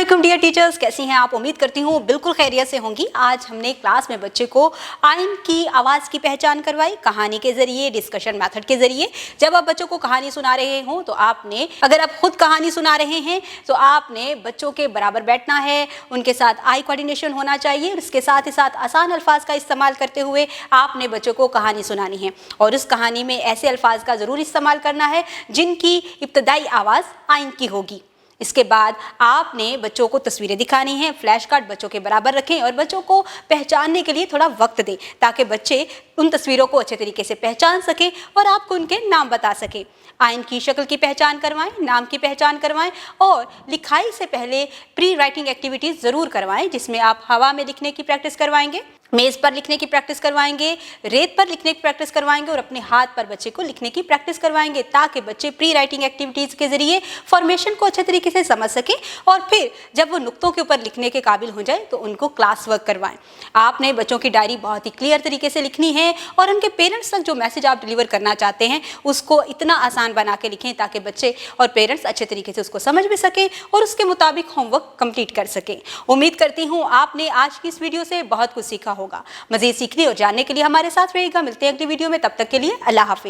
अस्सलामुअलैकुम dear teachers, कैसी हैं आप? उम्मीद करती हूँ बिल्कुल खैरियत से होंगी। आज हमने क्लास में बच्चे को आइन की आवाज़ की पहचान करवाई, कहानी के ज़रिए, डिस्कशन मेथड के ज़रिए। जब आप बच्चों को कहानी सुना रहे हों तो आपने, अगर आप खुद कहानी सुना रहे हैं तो आपने बच्चों के बराबर बैठना है, उनके साथ आई कोऑर्डिनेशन होना चाहिए और इसके साथ ही साथ आसान अल्फाज का इस्तेमाल करते हुए आपने बच्चों को कहानी सुनानी है। और उस कहानी में ऐसे अल्फाज का ज़रूर इस्तेमाल करना है जिनकी इब्तदाई आवाज़ आइन की होगी। इसके बाद आपने बच्चों को तस्वीरें दिखानी हैं, फ्लैश कार्ड बच्चों के बराबर रखें और बच्चों को पहचानने के लिए थोड़ा वक्त दें ताकि बच्चे उन तस्वीरों को अच्छे तरीके से पहचान सकें और आपको उनके नाम बता सकें। आइन की शक्ल की पहचान करवाएं, नाम की पहचान करवाएं और लिखाई से पहले प्री राइटिंग एक्टिविटीज़ ज़रूर करवाएं जिसमें आप हवा में लिखने की प्रैक्टिस करवाएंगे, मेज़ पर लिखने की प्रैक्टिस करवाएंगे, रेत पर लिखने की प्रैक्टिस करवाएंगे और अपने हाथ पर बच्चे को लिखने की प्रैक्टिस करवाएंगे ताकि बच्चे प्री राइटिंग एक्टिविटीज़ के ज़रिए फॉर्मेशन को अच्छे तरीके से समझ सकें और फिर जब वो नुक्तों के ऊपर लिखने के काबिल हो जाए तो उनको क्लास वर्क करवाएं। आपने बच्चों की डायरी बहुत ही क्लियर तरीके से लिखनी है और उनके पेरेंट्स तक जो मैसेज आप डिलीवर करना चाहते हैं उसको इतना आसान बना के लिखें ताकि बच्चे और पेरेंट्स अच्छे तरीके से उसको समझ भी सकें और उसके मुताबिक होमवर्क कंप्लीट कर सकें। उम्मीद करती हूँ आपने आज की इस वीडियो से बहुत कुछ सीखा होगा। मज़ीद सीखने और जानने के लिए हमारे साथ रहिएगा। मिलते हैं अगली वीडियो में, तब तक के लिए अल्लाह हाफिज़।